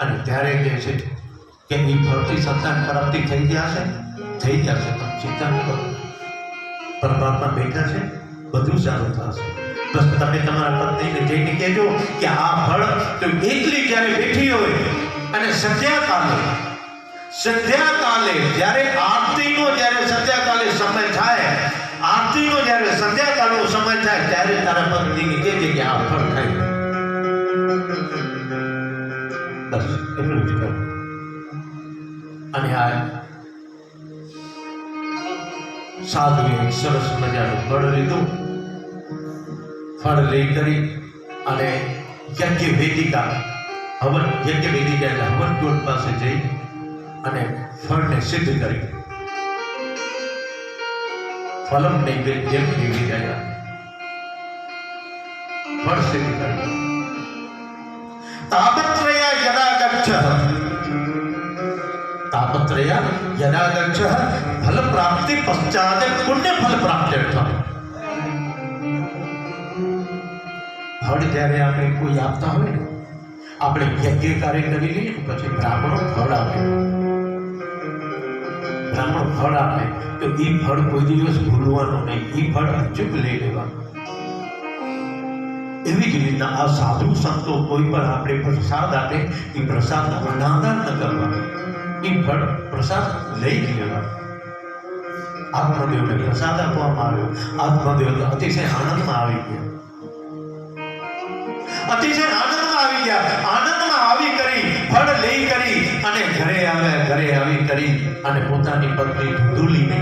અને ત્યારે કહે છે કે એ ફળથી સંતાન પ્રાપ્તિ થઈ જશે પણ ચિંતા ન કરો, પરમાત્મા બેઠા છે, બધું સારું થશે. બસ તમે તમારા પત્નીને જઈને કહેજો કે આ ફળ તો એકલી જ્યારે બેઠી હોય અને સંધ્યાકાલે જ્યારે આરતીનો જ્યારે સંધ્યાકાલે સમય થાય, આરતીનો જ્યારે સંધ્યાકાળનો સમય થાય ત્યારે તારા પત્નીને કહેજે કે આ ફળ ખાઈ. બસ એટલું જ કર. અને આ સાધુએ સરસ મજાનું ફળ લીધું. ફળ લઈ કરી અને યજ્ઞ વેદિકા એટલે હવન કુંડ પાસે જઈ અને ફળને સિદ્ધ કરી. ફલમ નૈવેદ્યમ નિવેદયા, ફળ સિદ્ધ કરી. તાપત્રયા યદા ગચ્છ ફલ પ્રાપ્તિ પશ્ચાત પુણ્ય ફલ પ્રાપ્ત્યર્થમ. ફળ જ્યારે આપણે કોઈ આપતા હોય ને, આપણે યજ્ઞ કાર્ય કરી લઈએ પછી બ્રાહ્મણો ફળ આપે તો એ ફળ કોઈ દિવસ ભૂલવાનું નહીં. એ ફળ અચૂક લઈ લેવાનું. એવી જ રીતના આ સાધુ સંતો કોઈ પણ આપણે પ્રસાદ આપે એ પ્રસાદ અનાદાન ન કરવાનું. એ ફળ પ્રસાદ લઈ જ લેવાનું. આત્મદેવને પ્રસાદ આપવામાં આવ્યો. આત્મદેવ અતિશય આનંદમાં આવી ગયા. આનંદમાં આવી કરી ફળ લઈ કરી અને ઘરે આવી કરી અને પોતાની પત્ની ધૂલીને